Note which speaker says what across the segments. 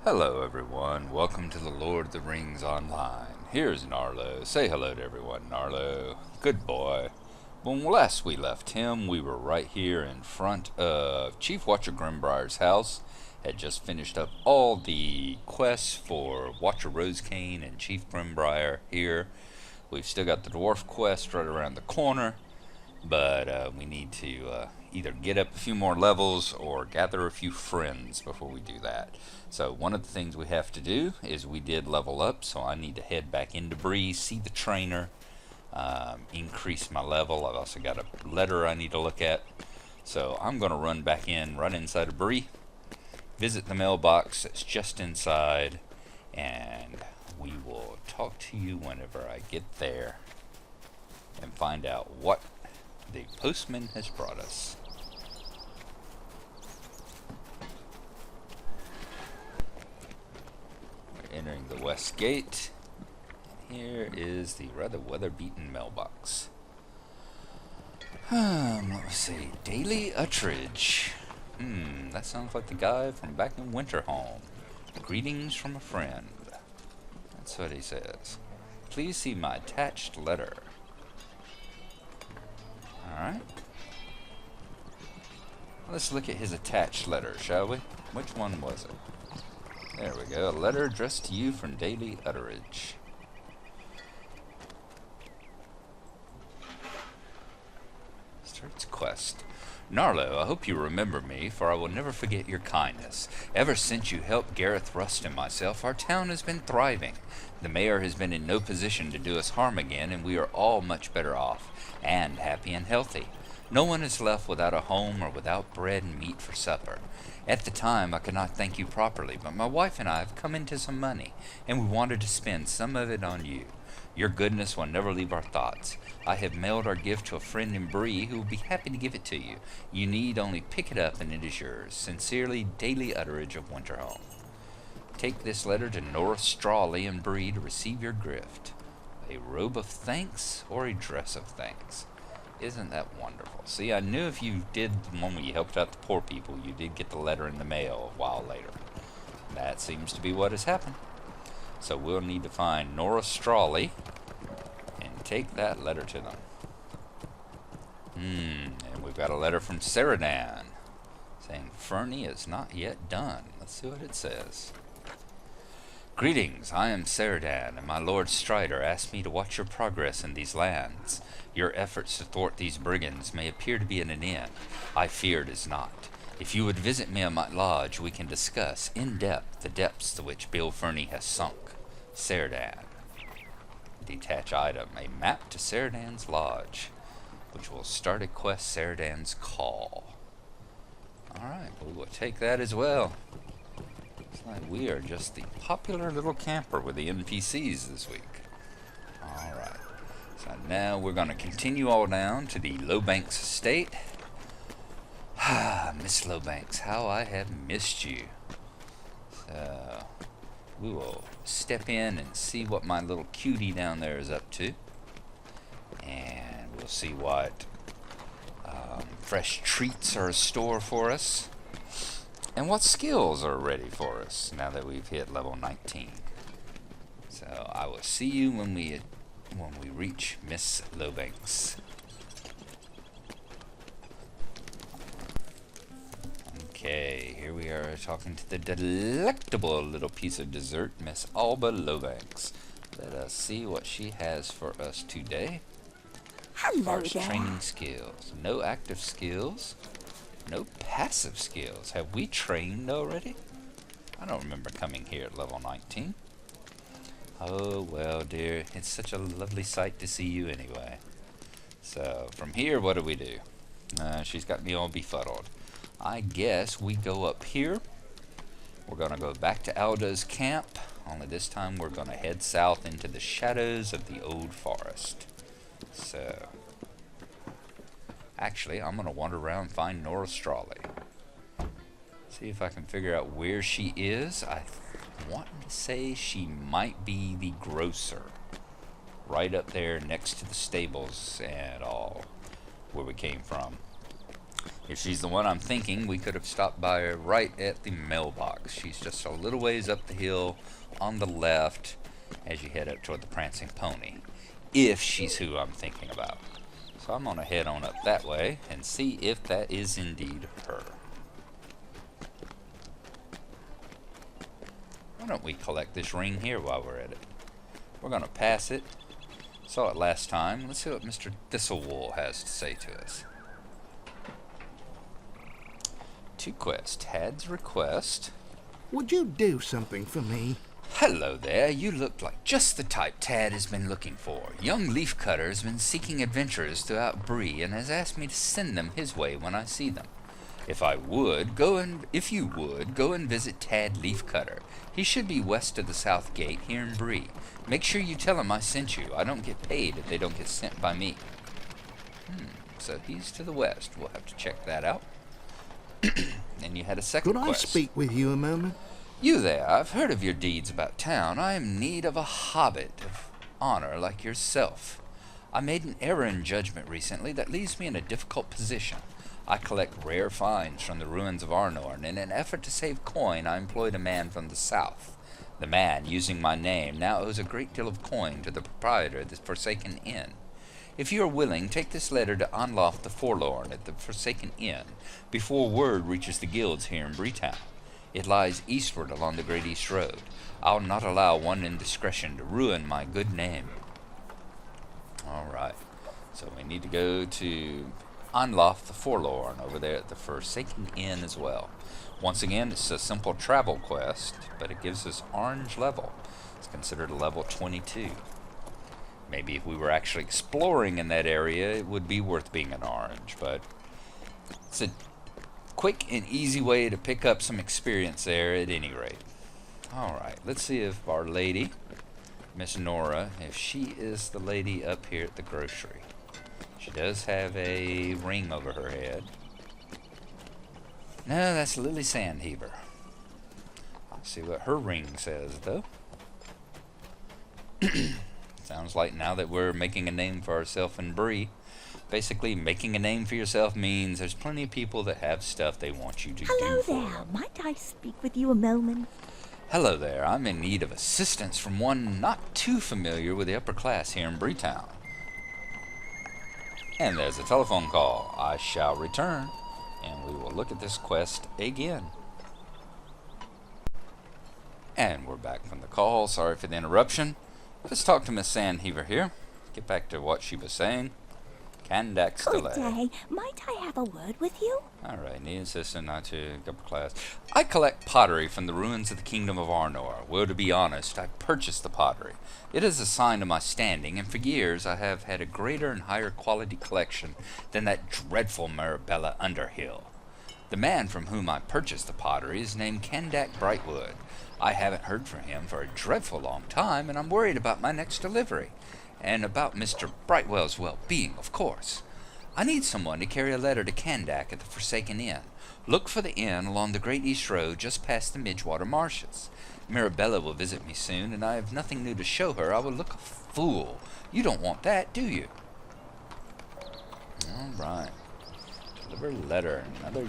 Speaker 1: Hello everyone, welcome to the Lord of the Rings Online. Here's Gnarlo. Say hello to everyone, Gnarlo. Good boy. When last we left him, we were right here in front of Chief Watcher Grimbriar's house. Had just finished up all the quests for Watcher Rosecane and Chief Grimbriar here. We've still got the dwarf quest right around the corner, but we need to either get up a few more levels or gather a few friends before we do that. So one of the things we have to do is we did level up, so I need to head back into Bree, see the trainer, increase my level. I've also got a letter I need to look at. So I'm going to run back in, run inside of Bree, visit the mailbox that's just inside, and we will talk to you whenever I get there and find out what the postman has brought us. We're entering the west gate. Here is the rather weather-beaten mailbox. Let me see. Daily Uttridge. That sounds like the guy from back in Winterholm. Greetings from a friend. That's what he says. Please see my attached letter. Alright. Let's look at his attached letter, shall we? Which one was it? There we go. A letter addressed to you from Daily Utteridge. Starts quest. Gnarlo, I hope you remember me, for I will never forget your kindness. Ever since you helped Gareth Rust and myself, our town has been thriving. The mayor has been in no position to do us harm again, and we are all much better off, and happy and healthy. No one is left without a home or without bread and meat for supper. At the time, I could not thank you properly, but my wife and I have come into some money, and we wanted to spend some of it on you. Your goodness will never leave our thoughts. I have mailed our gift to a friend in Bree who will be happy to give it to you. You need only pick it up and it is yours. Sincerely, Daily Utteridge of Winterholm. Take this letter to North Strawley in Bree to receive your gift. A robe of thanks or a dress of thanks. Isn't that wonderful? See, I knew if you did the one where you helped out the poor people, you did get the letter in the mail a while later. That seems to be what has happened. So we'll need to find Nora Strawley and take that letter to them. And we've got a letter from Ceradan saying Fernie is not yet done. Let's see what it says. Greetings, I am Ceradan, and my Lord Strider asked me to watch your progress in these lands. Your efforts to thwart these brigands may appear to be at an end. I fear it is not. If you would visit me at my lodge, we can discuss in depth the depths to which Bill Fernie has sunk. Ceradan. Detach item. A map to Ceradan's lodge, which will start a quest, Ceradan's Call. Alright, we will take that as well. Looks like we are just the popular little camper with the NPCs this week. Alright. So now we're going to continue all down to the Lowbanks estate. Miss Lowbanks, how I have missed you. So we will step in and see what my little cutie down there is up to. And we'll see what fresh treats are in store for us. And what skills are ready for us now that we've hit level 19. So I will see you when we reach Miss Lowbanks. Okay, here we are talking to the delectable little piece of dessert, Miss Alba Lowbanks. Let us see what she has for us today.
Speaker 2: Hello
Speaker 1: First,
Speaker 2: there.
Speaker 1: training skills. No active skills. No passive skills. Have we trained already? I don't remember coming here at level 19. Oh, well, dear. It's such a lovely sight to see you anyway. So, from here, what do? She's got me all befuddled. I guess we go up here. We're going to go back to Alda's camp. Only this time we're going to head south into the shadows of the old forest. So, actually, I'm going to wander around and find Nora Strawley. See if I can figure out where she is. I want to say she might be the grocer. Right up there next to the stables and all, where we came from. If she's the one I'm thinking, we could have stopped by her right at the mailbox. She's just a little ways up the hill on the left as you head up toward the Prancing Pony. If she's who I'm thinking about. So I'm going to head on up that way and see if that is indeed her. Why don't we collect this ring here while we're at it? We're going to pass it. Saw it last time. Let's see what Mr. Thistlewool has to say to us. To quest. Tad's request.
Speaker 2: Would you do something for me?
Speaker 1: Hello there. You look like just the type Tad has been looking for. Young Leafcutter has been seeking adventurers throughout Bree and has asked me to send them his way when I see them. If you would, go and visit Tad Leafcutter. He should be west of the south gate here in Bree. Make sure you tell him I sent you. I don't get paid if they don't get sent by me. So he's to the west. We'll have to check that out. And you had a second
Speaker 2: Could
Speaker 1: quest.
Speaker 2: I speak with you a moment?
Speaker 1: You there, I've heard of your deeds about town. I am in need of a hobbit of honor like yourself. I made an error in judgment recently that leaves me in a difficult position. I collect rare finds from the ruins of Arnor, and in an effort to save coin, I employed a man from the south. The man, using my name, now owes a great deal of coin to the proprietor of this Forsaken Inn. If you are willing, take this letter to Anloth the Forlorn at the Forsaken Inn before word reaches the guilds here in Breetown. It lies eastward along the Great East Road. I'll not allow one indiscretion to ruin my good name. Alright, so we need to go to Anloth the Forlorn over there at the Forsaken Inn as well. Once again, it's a simple travel quest, but it gives us orange level. It's considered a level 22. Maybe if we were actually exploring in that area, it would be worth being an orange, but it's a quick and easy way to pick up some experience there at any rate. Alright, let's see if our lady, Miss Nora, if she is the lady up here at the grocery. She does have a ring over her head. No, that's Lily Sandheaver. I'll see what her ring says, though. Sounds like now that we're making a name for ourselves in Bree, basically making a name for yourself means there's plenty of people that have stuff they want you to do for them.
Speaker 3: Hello there. Might I speak with you a moment?
Speaker 1: Hello there. I'm in need of assistance from one not too familiar with the upper class here in Breetown. And there's a telephone call. I shall return, and we will look at this quest again. And we're back from the call. Sorry for the interruption. Let's talk to Miss Sandheaver here. Get back to what she was saying. Kandak's
Speaker 3: Good
Speaker 1: delay.
Speaker 3: day. Might I have a word with you?
Speaker 1: Alright, need assistant, not to upper class. I collect pottery from the ruins of the kingdom of Arnor. Well, to be honest, I purchased the pottery. It is a sign of my standing, and for years I have had a greater and higher quality collection than that dreadful Marabella Underhill. The man from whom I purchased the pottery is named Kandak Brightwood. I haven't heard from him for a dreadful long time, and I'm worried about my next delivery. And about Mr. Brightwell's well-being, of course. I need someone to carry a letter to Kandak at the Forsaken Inn. Look for the inn along the Great East Road just past the Midgewater Marshes. Mirabella will visit me soon, and I have nothing new to show her. I will look a fool. You don't want that, do you? Alright. Deliver letter. Another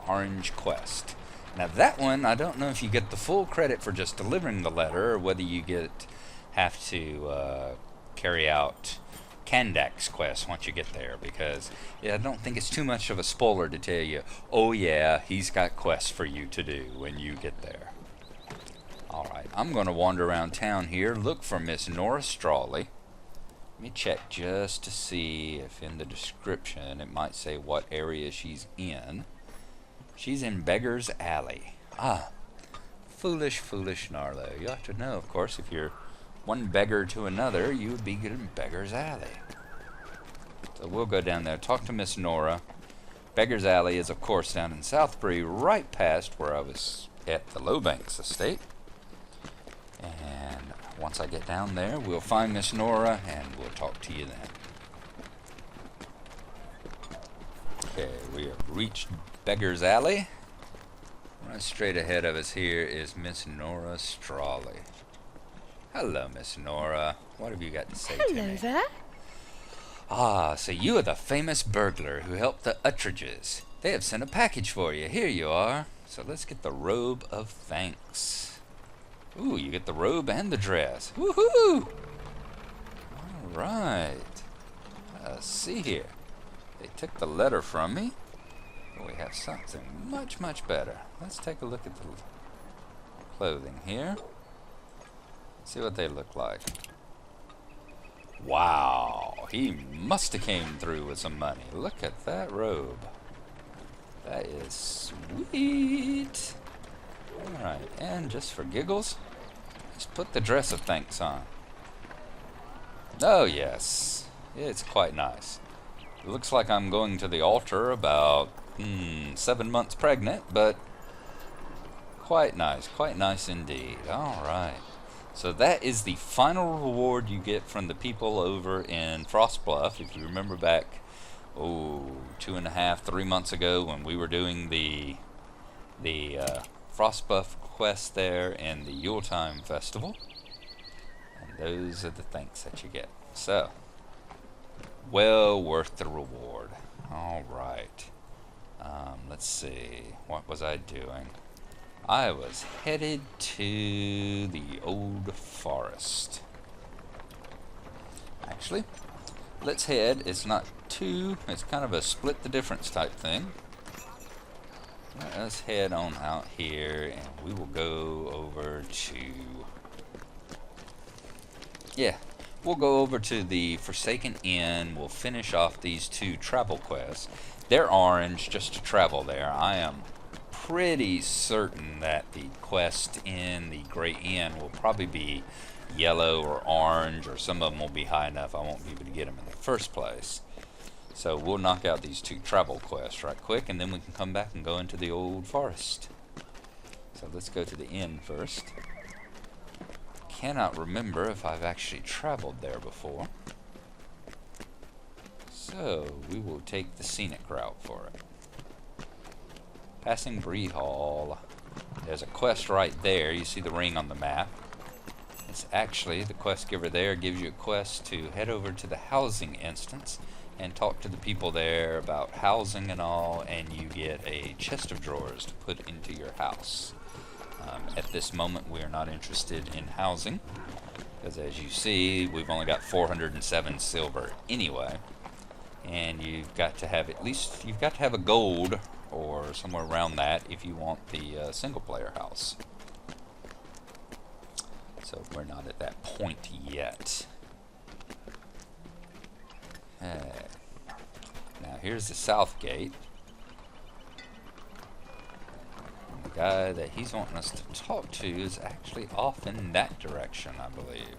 Speaker 1: orange quest. Now that one, I don't know if you get the full credit for just delivering the letter, or whether you have to carry out Kandak's quest once you get there, because I don't think it's too much of a spoiler to tell you, oh yeah, he's got quests for you to do when you get there. Alright, I'm going to wander around town here, look for Miss Nora Strawley. Let me check just to see if in the description it might say what area she's in. She's in Beggar's Alley. Ah, foolish, foolish Gnarlo. You have to know, of course, if you're one beggar to another, you would be good in Beggar's Alley. So we'll go down there, talk to Miss Nora. Beggar's Alley is, of course, down in Southbury, right past where I was at the Lowbanks estate. And once I get down there, we'll find Miss Nora, and we'll talk to you then. Okay, we have reached Beggar's Alley. Right straight ahead of us here is Miss Nora Ah, so you are the famous burglar who helped the Uttridges. They have sent a package for you. Here you are. So let's get the robe of thanks. Ooh, you get the robe and the dress. Woohoo! Alright. Let's see here. They took the letter from me. We have something much, much better. Let's take a look at the clothing here. See what they look like. Wow, he must have came through with some money. Look at that robe. That is sweet. Alright, and just for giggles, let's put the dress of thanks on. Oh yes, it's quite nice. It looks like I'm going to the altar about 7 months pregnant, but quite nice indeed. Alright. So that is the final reward you get from the people over in Frostbluff. If you remember back, 2.5, 3 months ago when we were doing the Frostbluff quest there in the Yuletime Festival. And those are the thanks that you get. So, well worth the reward. Alright. Let's see. What was I doing? I was headed to the old forest. Actually, let's head. It's not two. It's kind of a split the difference type thing. Let us head on out here and we will go over to... Yeah, we'll go over to the Forsaken Inn. We'll finish off these 2 travel quests. They're orange just to travel there. I am pretty certain that the quest in the Great Inn will probably be yellow or orange, or some of them will be high enough I won't be able to get them in the first place. So we'll knock out these 2 travel quests right quick, and then we can come back and go into the old forest. So let's go to the inn first. Cannot remember if I've actually traveled there before. So we will take the scenic route for it. Passing Bree Hall. There's a quest right there. You see the ring on the map. It's actually, the quest giver there gives you a quest to head over to the housing instance and talk to the people there about housing and all, and you get a chest of drawers to put into your house. At this moment we are not interested in housing, because as you see we've only got 407 silver anyway, and you've got to have a gold or somewhere around that if you want the single player house. So we're not at that point yet. Okay. Now here's the south gate. And the guy that he's wanting us to talk to is actually off in that direction, I believe.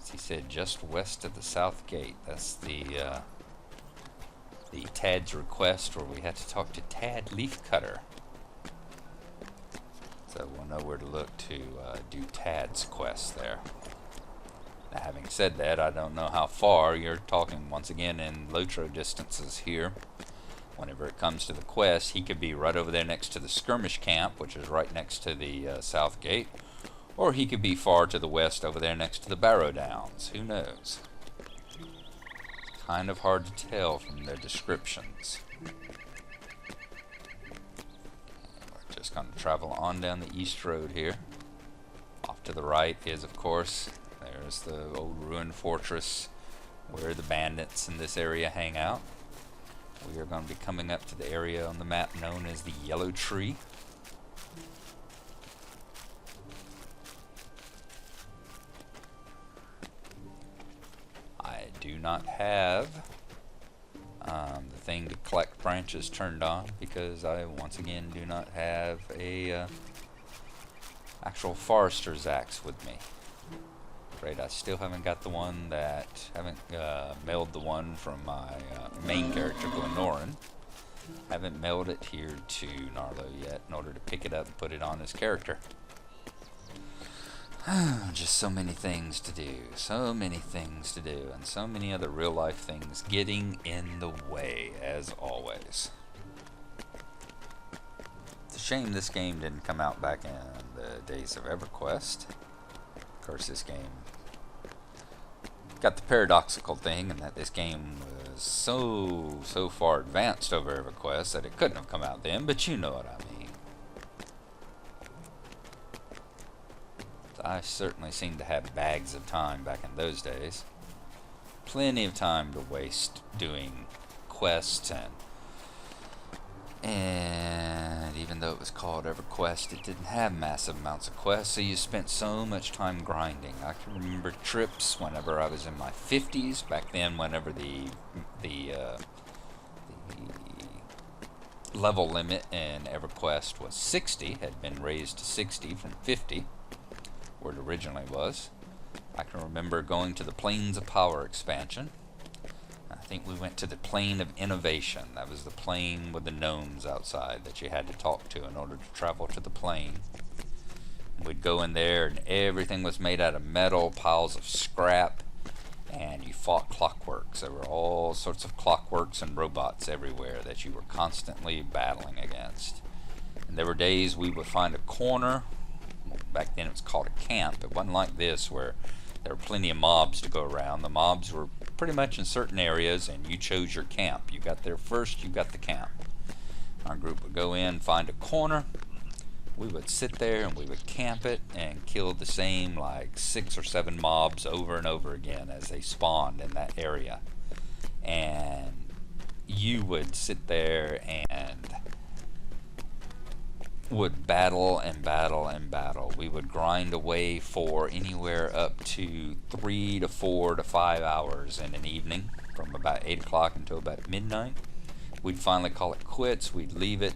Speaker 1: As he said, just west of the south gate. That's the Tad's request, where we had to talk to Tad Leafcutter. So we'll know where to look to do Tad's quest there. Now, having said that, I don't know how far you're talking, once again, in LOTRO distances here. Whenever it comes to the quest, he could be right over there next to the skirmish camp, which is right next to the south gate, or he could be far to the west over there next to the Barrow Downs. Who knows? It's kind of hard to tell from their descriptions. We're just going to travel on down the east road here. Off to the right is, of course, there's the old ruined fortress where the bandits in this area hang out. We are going to be coming up to the area on the map known as the Yellow Tree. I do not have the thing to collect branches turned on because I once again do not have a actual forester's axe with me. Afraid I still haven't got the one mailed the one from my main character, Glennoran. Haven't mailed it here to Gnarlo yet in order to pick it up and put it on his character. Just so many things to do, and so many other real life things getting in the way, as always. It's a shame this game didn't come out back in the days of EverQuest. Of course, this game got the paradoxical thing in that this game was so far advanced over EverQuest that it couldn't have come out then, but you know what I mean. I certainly seemed to have bags of time back in those days. Plenty of time to waste doing quests, and even though it was called EverQuest, it didn't have massive amounts of quests, so you spent so much time grinding. I can remember trips whenever I was in my 50s, back then whenever the level limit in EverQuest was 60, had been raised to 60 from 50, where it originally was. I can remember going to the Plains of Power expansion. I think we went to the Plane of Innovation. That was the plane with the gnomes outside that you had to talk to in order to travel to the plane. We'd go in there and everything was made out of metal, piles of scrap, and you fought clockworks. There were all sorts of clockworks and robots everywhere that you were constantly battling against. And there were days we would find a corner. Back then it was called a camp. It wasn't like this where there were plenty of mobs to go around. The mobs were pretty much in certain areas, and you chose your camp. You got there first, you got the camp. Our group would go in, find a corner. We would sit there and we would camp it and kill the same like 6 or 7 mobs over and over again as they spawned in that area. And you would sit there and would battle and battle and battle. We would grind away for anywhere up to 3 to 4 to 5 hours in an evening, from about 8 o'clock until about midnight. We'd finally call it quits. We'd leave it,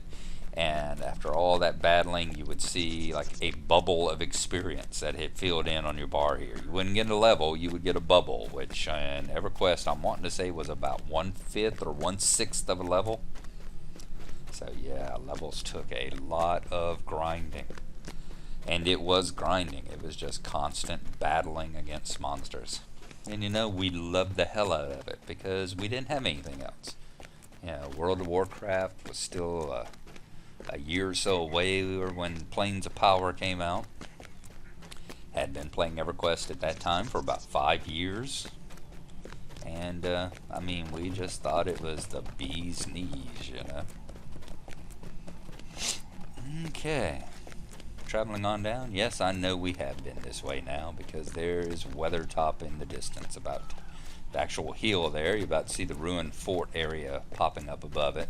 Speaker 1: and after all that battling, you would see like a bubble of experience that had filled in on your bar here. You wouldn't get a level, you would get a bubble, which in EverQuest I'm wanting to say was about 1/5 or 1/6 of a level. So yeah, levels took a lot of grinding. And it was grinding. It was just constant battling against monsters. And you know, we loved the hell out of it because we didn't have anything else. You know, World of Warcraft was still a year or so away. We were when Plains of Power came out. Had been playing EverQuest at that time for about 5 years. And, I mean, we just thought it was the bee's knees, you know. Okay, traveling on down. Yes, I know we have been this way now because there is Weathertop in the distance. About the actual hill there, you're about to see the ruined fort area popping up above it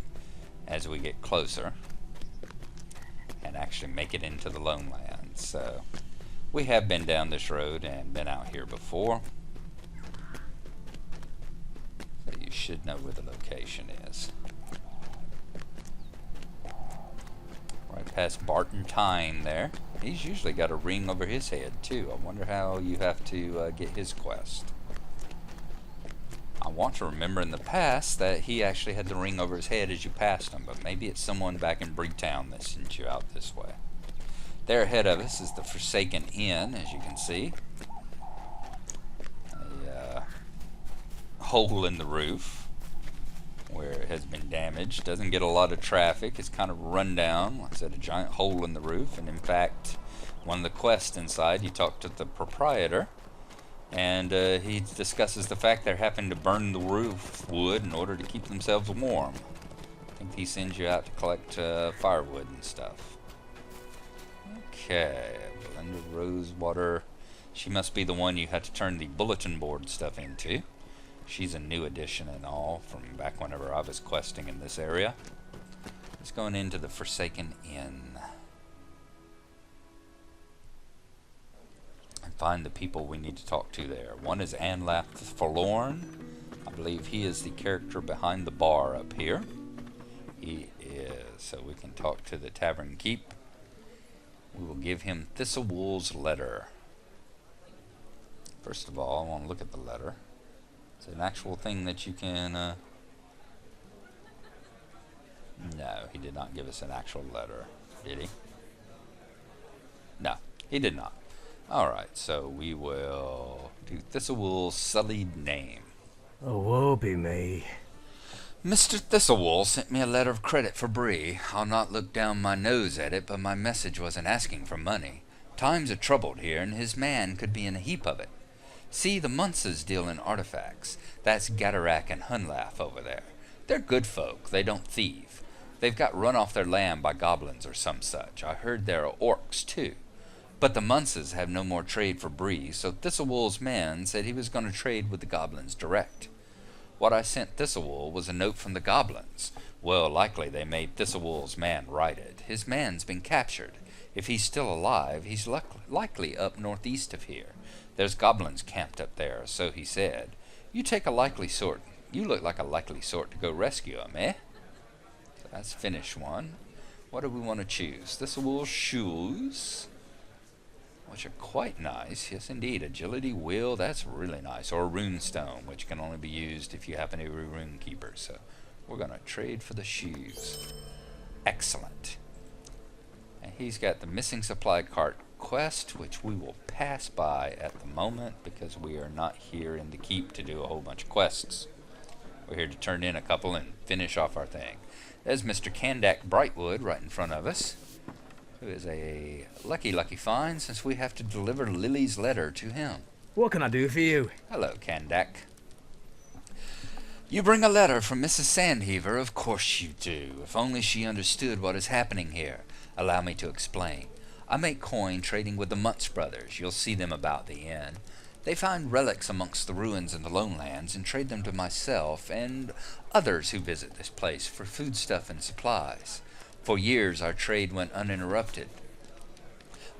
Speaker 1: as we get closer and actually make it into the Lone Lands. So we have been down this road and been out here before, so you should know where the location is. Right past Barton Tyne there. He's usually got a ring over his head too. I wonder how you have to get his quest. I want to remember in the past that he actually had the ring over his head as you passed him, but maybe it's someone back in Bree Town that sent you out this way. There ahead of us is the Forsaken Inn, as you can see. A hole in the roof where it has been damaged. Doesn't get a lot of traffic. It's kind of run down. Like I said, a giant hole in the roof. And in fact, one of the quests inside, you talk to the proprietor, and he discusses the fact they're having to burn the roof wood in order to keep themselves warm. I think he sends you out to collect firewood and stuff. Okay, Belinda Rosewater. She must be the one you had to turn the bulletin board stuff into. She's a new addition and all from back whenever I was questing in this area. It's going into the Forsaken Inn and find the people we need to talk to there. One is Anlaf the Forlorn. I believe he is the character behind the bar up here. He is, so we can talk to the Tavern Keep. We will give him Thistlewool's letter. First of all, I want to look at the letter. It's an actual thing that you can, No, he did not give us an actual letter, did he? No, he did not. Alright, so we will do Thistlewool's sullied name.
Speaker 4: Oh, woe be me.
Speaker 1: Mr. Thistlewool sent me a letter of credit for Bree. I'll not look down my nose at it, but my message wasn't asking for money. Times are troubled here, and his man could be in a heap of it. See, the Munces deal in artifacts. That's Gadarak and Hunlath over there. They're good folk. They don't thieve. They've got run off their land by goblins or some such. I heard there are orcs, too. But the Munces have no more trade for Bree, so Thistlewool's man said he was going to trade with the goblins direct. What I sent Thistlewool was a note from the goblins. Well, likely they made Thistlewool's man write it. His man's been captured. If he's still alive, he's likely up northeast of here. There's goblins camped up there, so he said. You look like a likely sort to go rescue him, eh? So that's finished one. What do we want to choose? Thistlewool's shoes, which are quite nice. Yes, indeed. Agility, will, that's really nice. Or runestone, which can only be used if you happen to be a rune keeper. So we're going to trade for the shoes. Excellent. And he's got the missing supply cart quest, which we will pass by at the moment because we are not here in the keep to do a whole bunch of quests. We're here to turn in a couple and finish off our thing. There's Mr. Kandak Brightwood right in front of us, who is a lucky find since we have to deliver Lily's letter to him.
Speaker 4: What can I do for you?
Speaker 1: Hello, Kandak. You bring a letter from Mrs. Sandheaver, of course you do. If only she understood what is happening here. Allow me to explain. I make coin trading with the Muntz brothers. You'll see them about the inn. They find relics amongst the ruins in the Lonelands and trade them to myself and others who visit this place for foodstuff and supplies. For years our trade went uninterrupted.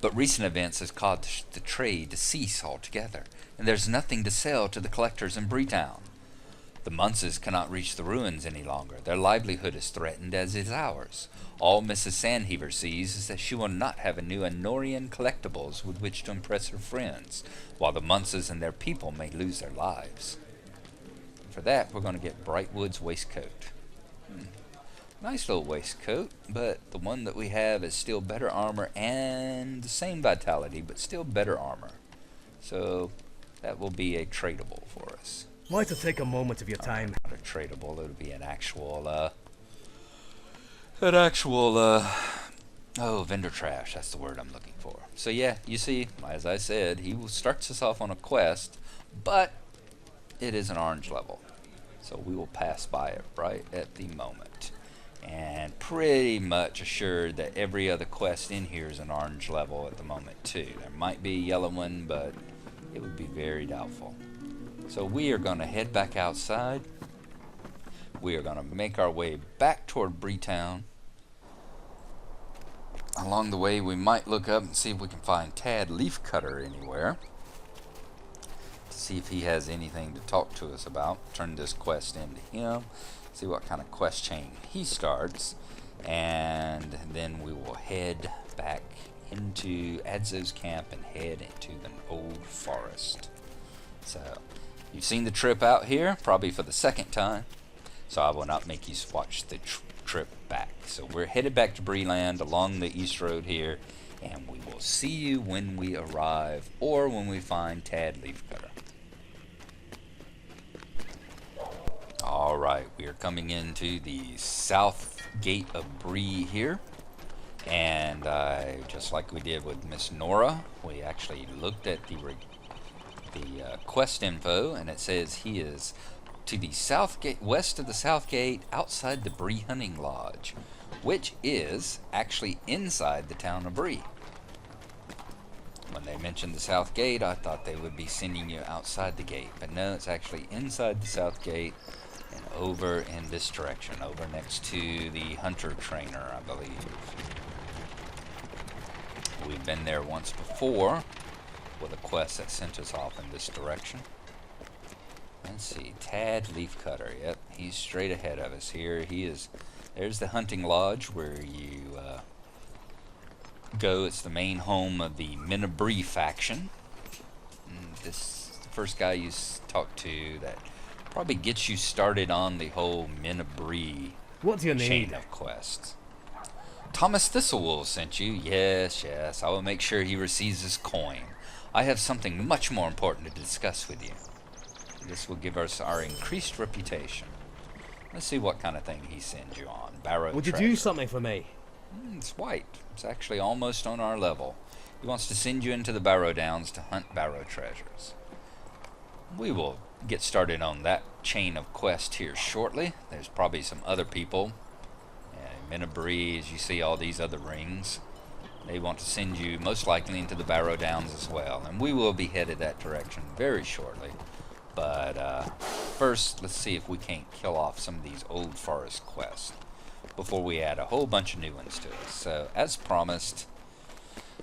Speaker 1: But recent events has caused the trade to cease altogether, and there's nothing to sell to the collectors in Breetown. The Munces cannot reach the ruins any longer. Their livelihood is threatened, as is ours. All Mrs. Sandheaver sees is that she will not have a new Anorian collectibles with which to impress her friends, while the Munces and their people may lose their lives. For that, we're going to get Brightwood's waistcoat. Nice little waistcoat, but the one that we have is still better armor and the same vitality, but still better armor. So that will be a tradable for us.
Speaker 4: Why to take a moment of your time?
Speaker 1: Not a tradable, it'll be an actual, vendor trash, that's the word I'm looking for. So yeah, you see, as I said, he starts us off on a quest, but it is an orange level. So we will pass by it right at the moment. And pretty much assured that every other quest in here is an orange level at the moment too. There might be a yellow one, but it would be very doubtful. So we are going to head back outside. We are going to make our way back toward Breetown. Along the way, we might look up and see if we can find Tad Leafcutter anywhere. To see if he has anything to talk to us about. Turn this quest into him. See what kind of quest chain he starts. And then we will head back into Adzo's camp and head into the old forest. So, you've seen the trip out here, probably for the second time. So I will not make you watch the trip back. So we're headed back to Breeland along the East Road here, and we will see you when we arrive or when we find Tad Leafcutter. Alright, we are coming into the south gate of Bree here. And just like we did with Miss Nora, we actually looked at the quest info, and it says he is to the south gate, west of the south gate, outside the Bree Hunting Lodge, which is actually inside the town of Bree. When they mentioned the south gate, I thought they would be sending you outside the gate, but no, it's actually inside the south gate and over in this direction, over next to the hunter trainer, I believe. We've been there once before with a quest that sent us off in this direction. Let's see, Tad Leafcutter. Yep, he's straight ahead of us here. He is. There's the hunting lodge where you go. It's the main home of the Men of Bree faction. And this is the first guy you talk to that probably gets you started on the whole Men of Bree
Speaker 4: What do you need?
Speaker 1: chain of quests. Thomas Thistlewool sent you. Yes, yes. I will make sure he receives his coin. I have something much more important to discuss with you. This will give us our increased reputation. Let's see what kind of thing he sends you on. Barrow
Speaker 4: Would you
Speaker 1: treasure.
Speaker 4: do something for me?
Speaker 1: It's white. It's actually almost on our level. He wants to send you into the Barrow Downs to hunt barrow treasures. we will get started on that chain of quest here shortly. There's probably some other people. Men of Bree, as you see all these other rings, they want to send you most likely into the Barrow Downs as well. And we will be headed that direction very shortly. But first, let's see if we can't kill off some of these old forest quests before we add a whole bunch of new ones to us. So, as promised,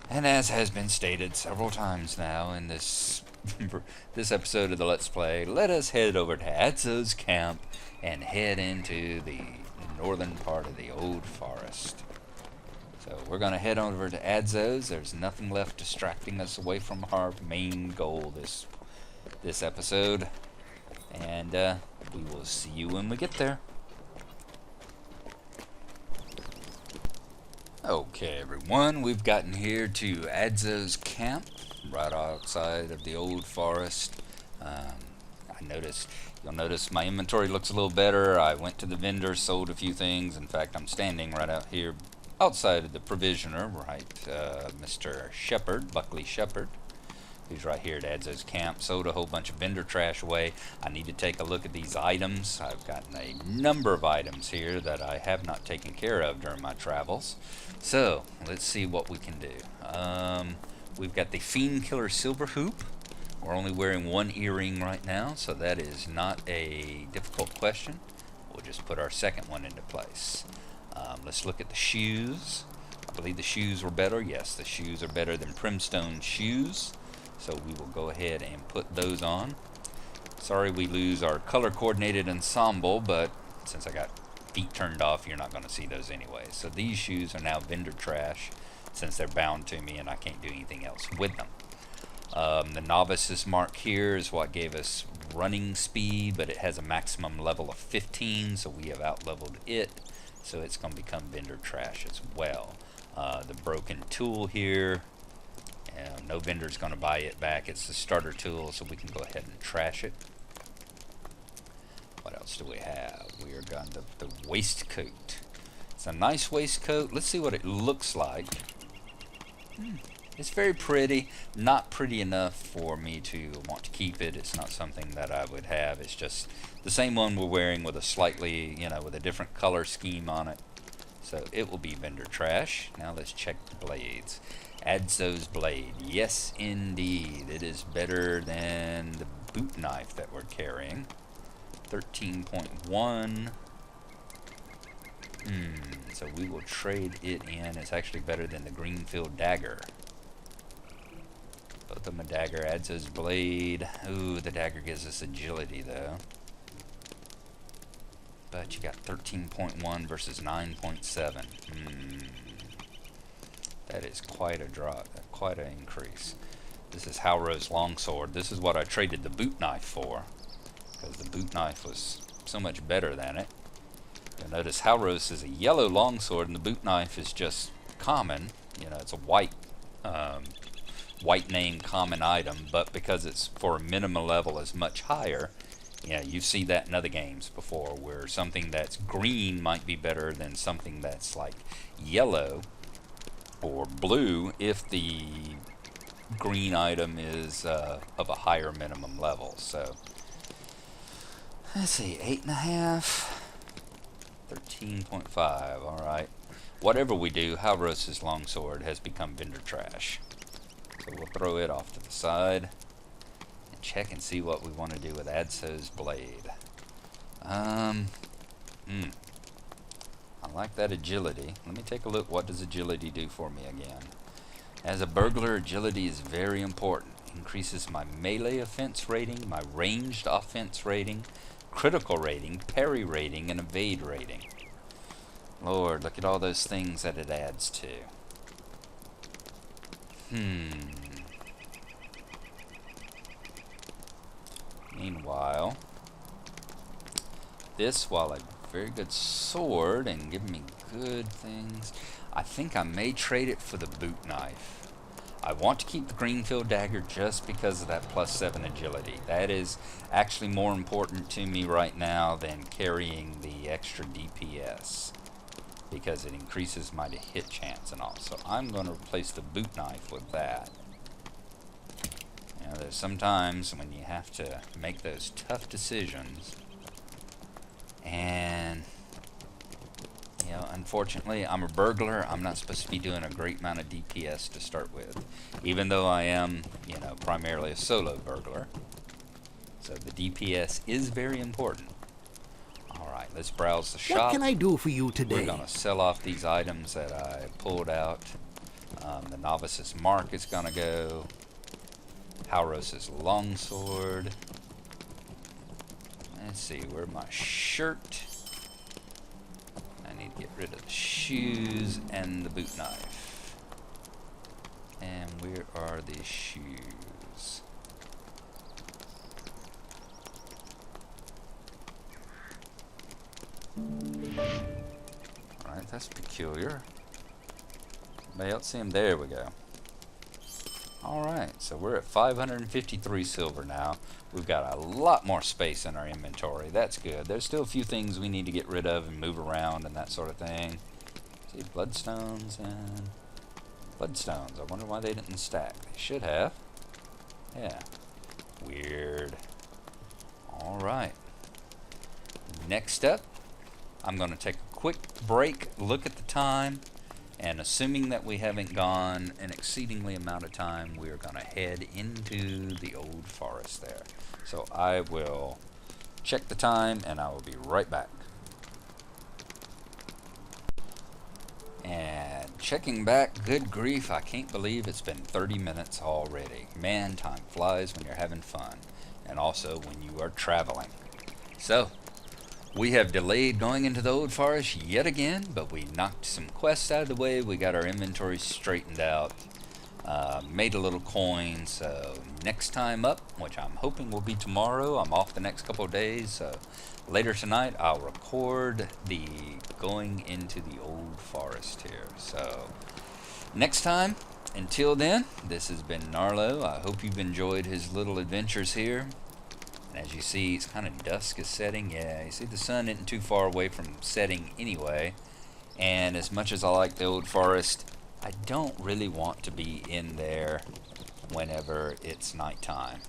Speaker 1: and as has been stated several times now in this this episode of the Let's Play, let us head over to Adzo's camp and head into the northern part of the old forest. So we're going to head over to Adzo's. There's nothing left distracting us away from our main goal this episode. And we will see you when we get there. Okay, everyone, we've gotten here to Adzo's camp, right outside of the old forest. You'll notice my inventory looks a little better. I went to the vendor, sold a few things. In fact, I'm standing right out here outside of the provisioner, right? Mr. Shepherd, Buckley Shepherd, who's right here at Adzo's camp, sold a whole bunch of vendor trash away. I need to take a look at these items. I've gotten a number of items here that I have not taken care of during my travels. So, let's see what we can do. We've got the Fiend Killer Silver Hoop. We're only wearing one earring right now, so that is not a difficult question. We'll just put our second one into place. Let's look at the shoes. I believe the shoes were better. Yes, the shoes are better than Primstone shoes. So we will go ahead and put those on. Sorry we lose our color-coordinated ensemble, but since I got feet turned off, you're not going to see those anyway. So these shoes are now vendor trash since they're bound to me and I can't do anything else with them. The novice's mark here is what gave us running speed, but it has a maximum level of 15, so we have out-leveled it, so it's going to become vendor trash as well. The broken tool here, no vendor's going to buy it back. It's the starter tool, so we can go ahead and trash it. What else do we have? We are going to the waistcoat. It's a nice waistcoat. Let's see what it looks like. It's very pretty, not pretty enough for me to want to keep it. It's not something that I would have. It's just the same one we're wearing with a slightly, with a different color scheme on it. So it will be vendor trash. Now let's check the blades. Adzo's blade. Yes, indeed. It is better than the boot knife that we're carrying. 13.1. So we will trade it in. It's actually better than the Greenfield dagger. Both of them a dagger. Adzo's blade. Ooh, the dagger gives us agility though. But you got 13.1 versus 9.7. That is quite a drop, quite an increase. This is Halro's longsword. This is what I traded the boot knife for, because the boot knife was so much better than it. You'll notice Halro's is a yellow longsword, and the boot knife is just common. It's a white name common item, but because it's for a minimum level is much higher. You see that in other games before, where something that's green might be better than something that's like yellow or blue if the green item is of a higher minimum level. So let's see, 8.5, 13.5. All right. Whatever we do, Halros's longsword has become vendor trash. So we'll throw it off to the side and check and see what we want to do with Adzo's blade. I like that agility. Let me take a look. What does agility do for me again? As a burglar, agility is very important. Increases my melee offense rating, my ranged offense rating, critical rating, parry rating, and evade rating. Lord, look at all those things that it adds to. Meanwhile, this, while a very good sword and giving me good things, I think I may trade it for the boot knife. I want to keep the Greenfield dagger just because of that +7 agility. That is actually more important to me right now than carrying the extra DPS, because it increases my hit chance and all. So I'm going to replace the boot knife with that. Now, there's sometimes when you have to make those tough decisions, and you know, unfortunately, I'm a burglar. I'm not supposed to be doing a great amount of DPS to start with, even though I am, you know, primarily a solo burglar. So the DPS is very important. Alright, let's browse the shop.
Speaker 2: What can I do for you
Speaker 1: We're
Speaker 2: today?
Speaker 1: going to sell off these items that I pulled out. The Novice's Mark is going to go. Halros's Longsword. Let's see, where's my shirt? I need to get rid of the shoes and the boot knife. And where are the shoes? Alright, that's peculiar. Anybody else see him? There we go. Alright, so we're at 553 silver now. We've got a lot more space in our inventory. That's good. There's still a few things we need to get rid of and move around and that sort of thing. See, bloodstones and... Bloodstones. I wonder why they didn't stack. They should have. Yeah. Weird. Alright. Next up, I'm going to take a quick break, look at the time, and assuming that we haven't gone an exceedingly amount of time, we are going to head into the old forest there. So I will check the time and I will be right back. And checking back, good grief, I can't believe it's been 30 minutes already. Man, time flies when you're having fun, and also when you are traveling. So, we have delayed going into the old forest yet again, but we knocked some quests out of the way. We got our inventory straightened out, made a little coin. So next time up, which I'm hoping will be tomorrow, I'm off the next couple of days. So later tonight, I'll record the going into the old forest here. So next time, until then, this has been Gnarlo. I hope you've enjoyed his little adventures here. And as you see, it's kind of dusk is setting. Yeah, you see the sun isn't too far away from setting anyway. And as much as I like the old forest, I don't really want to be in there whenever it's nighttime.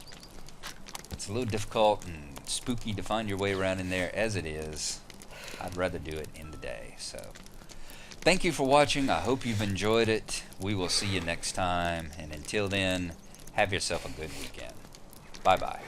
Speaker 1: It's a little difficult and spooky to find your way around in there as it is. I'd rather do it in the day. So, thank you for watching. I hope you've enjoyed it. We will see you next time. And until then, have yourself a good weekend. Bye-bye.